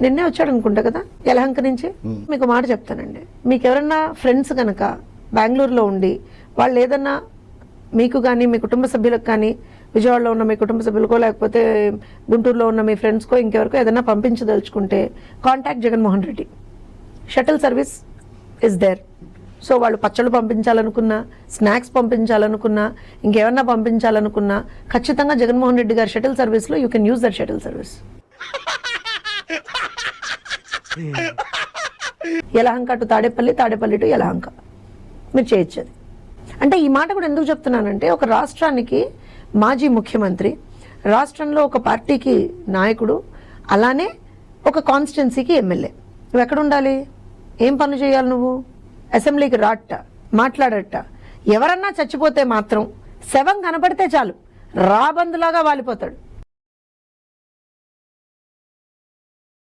నిన్నే వచ్చాడు అనుకుంటా కదా యలహంక నుంచి. మీకు మాట చెప్తానండి, మీకు ఎవరన్నా ఫ్రెండ్స్ కనుక బెంగళూరులో ఉండి వాళ్ళు ఏదన్నా మీకు కానీ మీ కుటుంబ సభ్యులకు కానీ విజయవాడలో ఉన్న మీ కుటుంబ సభ్యులకో లేకపోతే గుంటూరులో ఉన్న మీ ఫ్రెండ్స్కో ఇంకెవరికో ఏదైనా పంపించదలుచుకుంటే contact Jaganmohan Reddy. Shuttle service is there. So వాళ్ళు పచ్చళ్ళు పంపించాలనుకున్నా, స్నాక్స్ పంపించాలనుకున్నా, ఇంకేమన్నా పంపించాలనుకున్నా ఖచ్చితంగా జగన్మోహన్ రెడ్డి గారి షటిల్ సర్వీస్లో you can use that shuttle service. Yelahanka to Tadepalli, Tadepalli to Yelahanka మీరు చేయొచ్చేది. అంటే ఈ మాట కూడా ఎందుకు చెప్తున్నానంటే, ఒక రాష్ట్రానికి మాజీ ముఖ్యమంత్రి, రాష్ట్రంలో ఒక పార్టీకి నాయకుడు, అలానే ఒక కాన్స్టిట్యున్సీకి ఎమ్మెల్యే, నువ్వు ఎక్కడ ఉండాలి? ఏం పనులు చేయాలి నువ్వు? అసెంబ్లీకి రాట్ట, మాట్లాడట. ఎవరన్నా చచ్చిపోతే మాత్రం శవం కనపడితే చాలు రాబందులాగా వాలిపోతాడు.